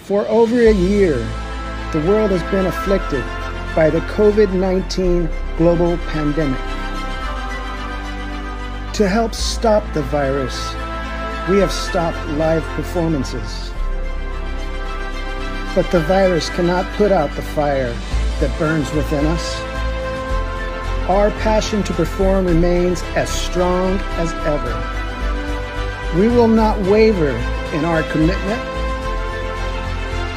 For over a year, the world has been afflicted by the COVID-19 global pandemic. To help stop the virus, we have stopped live performances. But the virus cannot put out the fire that burns within us. Our passion to perform remains as strong as ever. We will not waver in our commitment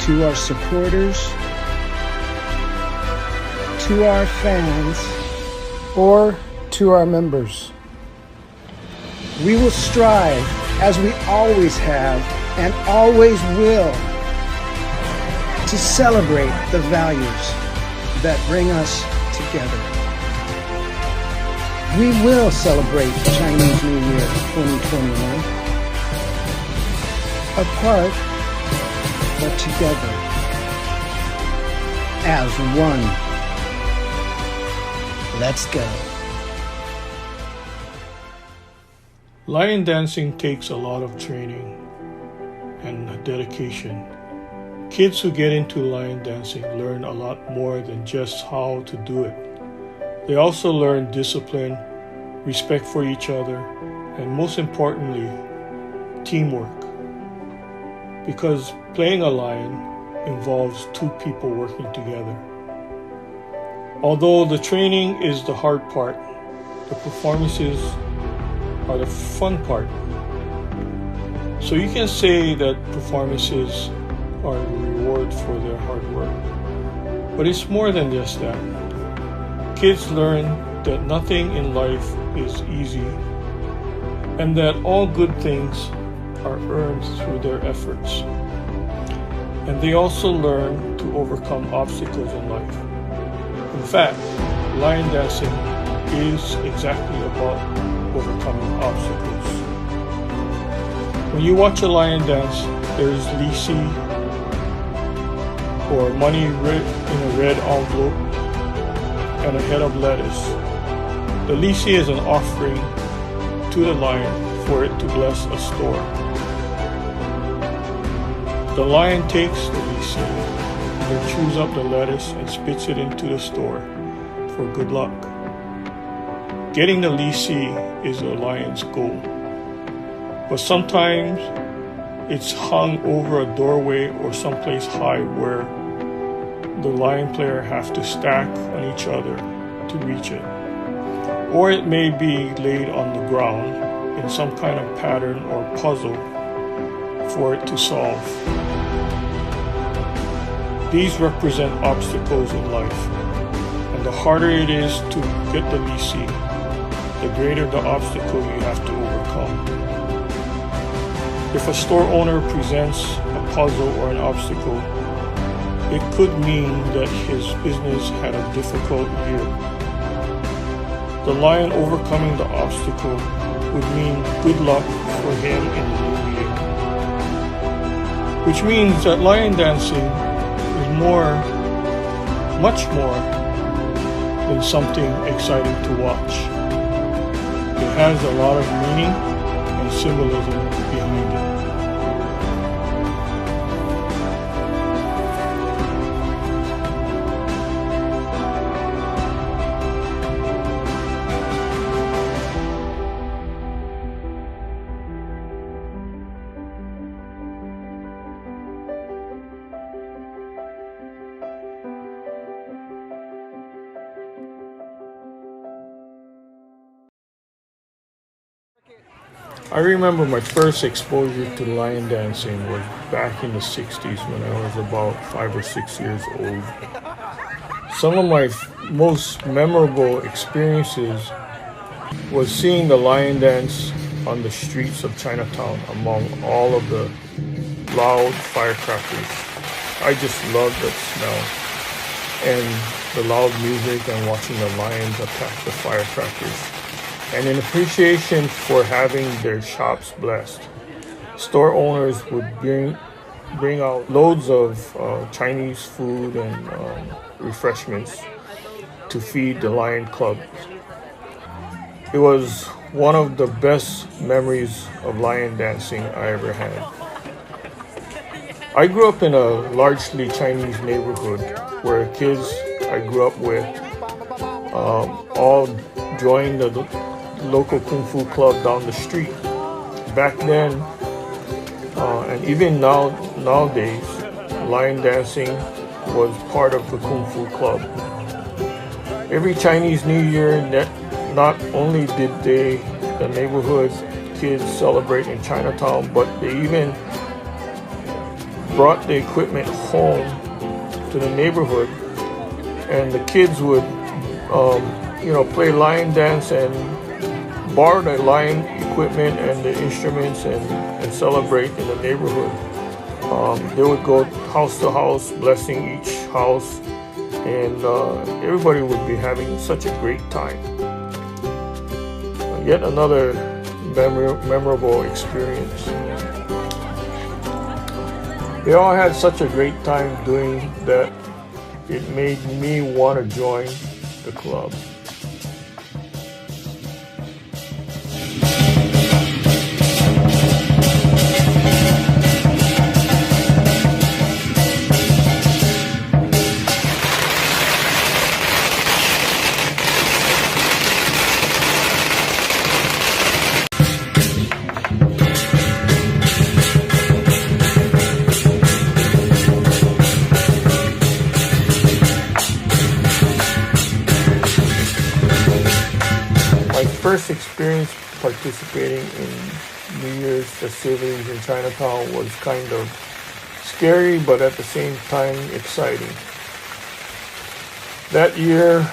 to our supporters, to our fans, or to our members. We will strive, as we always have and always will, to celebrate the values that bring us together. We will celebrate Chinese New Year 2021, apart but together, as one. Let's go. Lion dancing takes a lot of training and dedication. Kids who get into lion dancing learn a lot more than just how to do it. They also learn discipline, respect for each other, and most importantly, teamwork. Because playing a lion involves two people working together. Although the training is the hard part, the performances are the fun part. So you can say that performances are a reward for their hard work. But it's more than just that. Kids learn that nothing in life is easy and that all good things are earned through their efforts. And they also learn to overcome obstacles in life. In fact, lion dancing is exactly about overcoming obstacles. When you watch a lion dance, there's lisi, or money in a red envelope, and a head of lettuce. The lisi is an offering to the lion for it to bless a store. The lion takes the lisi, then chews up the lettuce and spits it into the store for good luck. Getting the lisi is the lion's goal. But sometimes it's hung over a doorway or someplace high where the lion player have to stack on each other to reach it. Or it may be laid on the ground in some kind of pattern or puzzle for it to solve. These represent obstacles in life, and the harder it is to get the lisi, the greater the obstacle you have to overcome. If a store owner presents a puzzle or an obstacle, it could mean that his business had a difficult year. The lion overcoming the obstacle would mean good luck for him in the new year. Which means that lion dancing is much more than something exciting to watch. It has a lot of meaning and symbolism behind it. I remember my first exposure to lion dancing was back in the 60s when I was about 5 or 6 years old. Some of my most memorable experiences was seeing the lion dance on the streets of Chinatown among all of the loud firecrackers. I just loved that smell and the loud music and watching the lions attack the firecrackers. And in appreciation for having their shops blessed, store owners would bring out loads of Chinese food and refreshments to feed the Lion Club. It was one of the best memories of lion dancing I ever had. I grew up in a largely Chinese neighborhood where kids I grew up with all joined the local kung fu club down the street. Back then, and even nowadays, line dancing was part of the kung fu club. Every Chinese New Year, not only did the neighborhood kids celebrate in Chinatown, but they even brought the equipment home to the neighborhood, and the kids would, play lion dance and borrow the lion equipment and the instruments and celebrate in the neighborhood. They would go house to house, blessing each house, and everybody would be having such a great time. Yet another memorable experience. They all had such a great time doing that it made me want to join the club. First experience participating in New Year's festivities in Chinatown was kind of scary, but at the same time exciting. That year,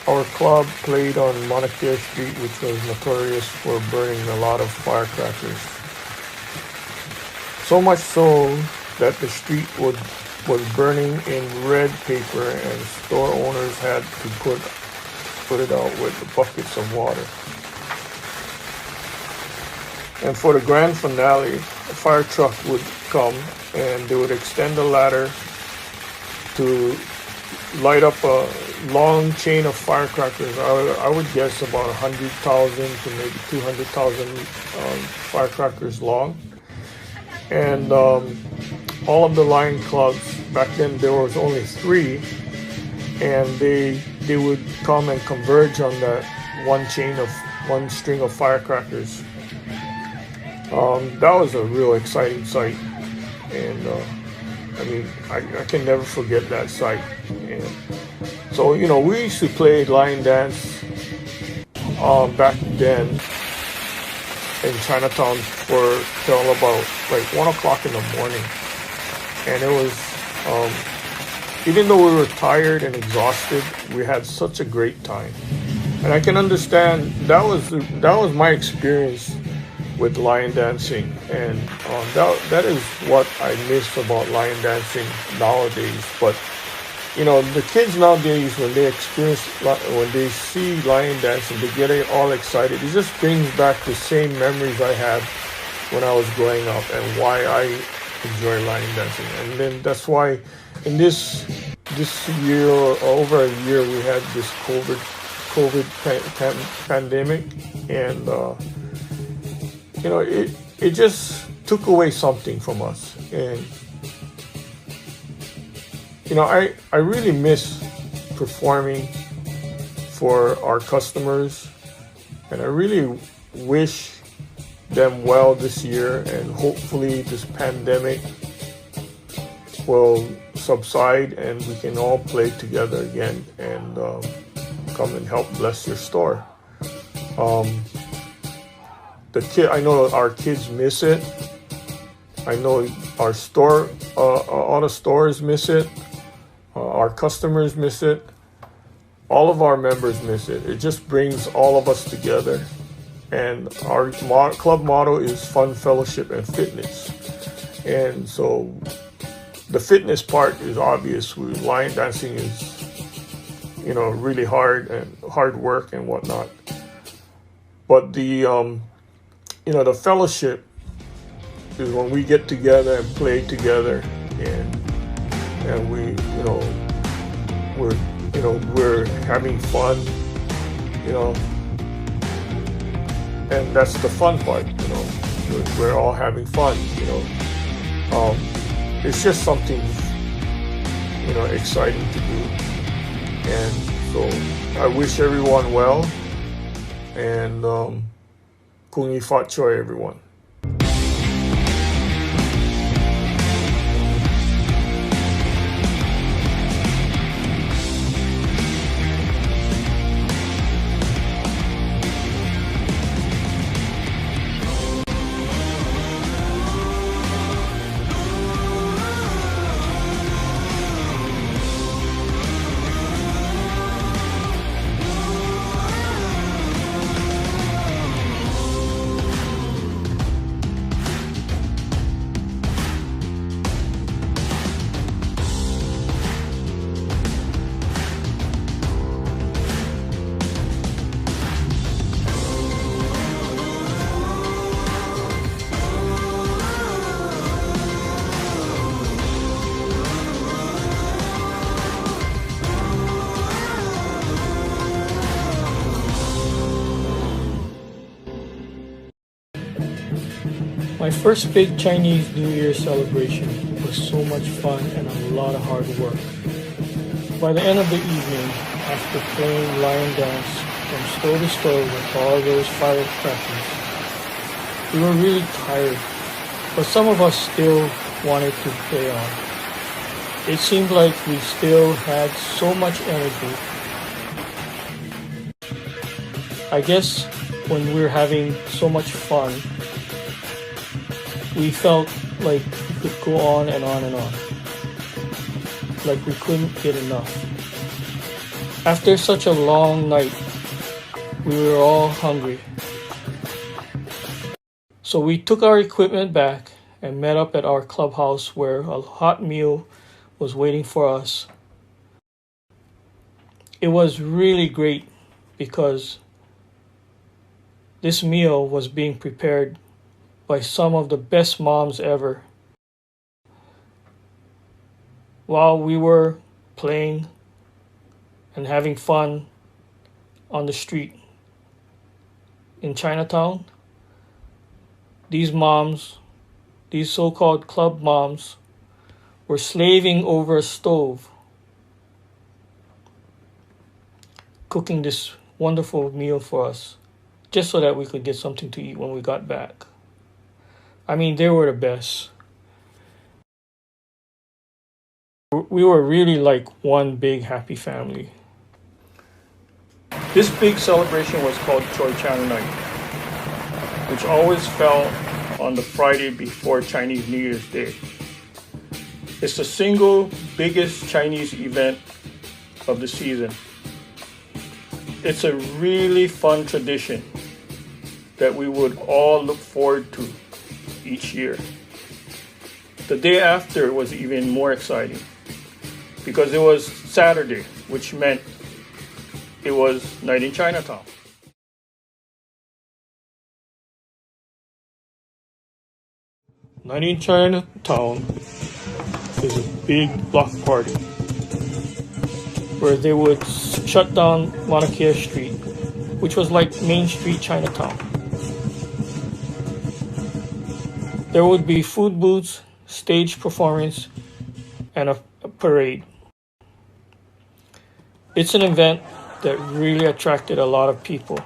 our club played on Monarchy Street, which was notorious for burning a lot of firecrackers. So much so that the street was burning in red paper, and store owners had to put it out with buckets of water. And for the grand finale, a fire truck would come and they would extend a ladder to light up a long chain of firecrackers. I would guess about 100,000 to maybe 200,000 firecrackers long. And all of the lion clubs, back then there was only 3, and they would come and converge on that one string of firecrackers. That was a real exciting sight, and I can never forget that sight. And so we used to play lion dance back then in Chinatown till about like 1 o'clock in the morning, and it was even though we were tired and exhausted, we had such a great time. And I can understand that was my experience with lion dancing, and that is what I miss about lion dancing nowadays. But the kids nowadays, when they see lion dancing, they get all excited. It just brings back the same memories I had when I was growing up and why I enjoy lion dancing. And then that's why in this year, or over a year, we had this COVID pandemic, and it just took away something from us. And I really miss performing for our customers, and I really wish them well this year, and hopefully this pandemic will subside and we can all play together again and come and help bless your store. I know our kids miss it. I know our store, all the stores miss it. Our customers miss it. All of our members miss it. It just brings all of us together. And our club motto is fun, fellowship, and fitness. And so the fitness part is obvious. Lion dancing is, really hard work and whatnot. But the fellowship is when we get together and play together, and we're having fun, and that's the fun part, we're all having fun, it's just something, exciting to do. And so I wish everyone well, and Hei Fat Choy, everyone. My first big Chinese New Year celebration was so much fun and a lot of hard work. By the end of the evening, after playing lion dance from store to store with all those firecrackers, we were really tired, but some of us still wanted to play on. It seemed like we still had so much energy. I guess when we were having so much fun, we felt like we could go on and on and on, like we couldn't get enough. After such a long night, we were all hungry. So we took our equipment back and met up at our clubhouse where a hot meal was waiting for us. It was really great because this meal was being prepared by some of the best moms ever. While we were playing and having fun on the street in Chinatown, these moms, these so-called club moms, were slaving over a stove, cooking this wonderful meal for us, just so that we could get something to eat when we got back. I mean, they were the best. We were really like one big happy family. This big celebration was called Chinatown Night, which always fell on the Friday before Chinese New Year's Day. It's the single biggest Chinese event of the season. It's a really fun tradition that we would all look forward to each year. The day after was even more exciting because it was Saturday, which meant it was Night in Chinatown. Night in Chinatown is a big block party where they would shut down Mauna Kea Street, which was like Main Street Chinatown. There would be food booths, stage performance, and a parade. It's an event that really attracted a lot of people.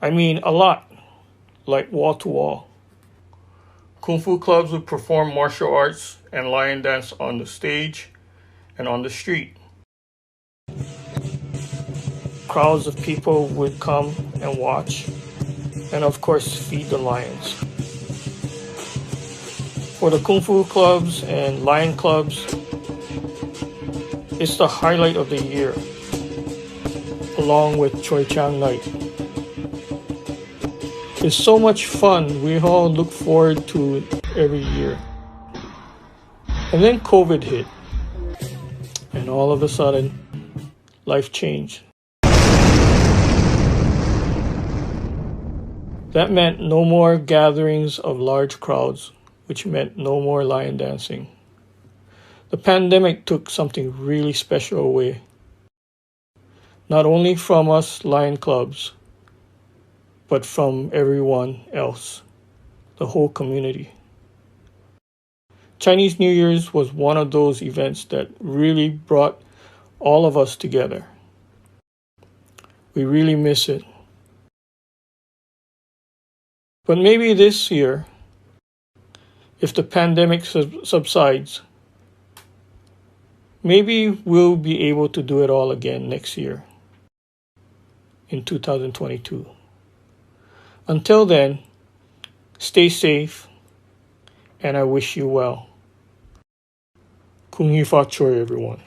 I mean, a lot, like wall to wall. Kung Fu clubs would perform martial arts and lion dance on the stage and on the street. Crowds of people would come and watch, and of course feed the lions. For the Kung Fu clubs and lion clubs, it's the highlight of the year, along with Choi Chang Night. It's so much fun, we all look forward to it every year. And then COVID hit, and all of a sudden, life changed. That meant no more gatherings of large crowds, which meant no more lion dancing. The pandemic took something really special away, not only from us lion clubs, but from everyone else, the whole community. Chinese New Year's was one of those events that really brought all of us together. We really miss it. But maybe this year, if the pandemic subsides, maybe we'll be able to do it all again next year, in 2022. Until then, stay safe, and I wish you well. Hei Fat Choy, everyone.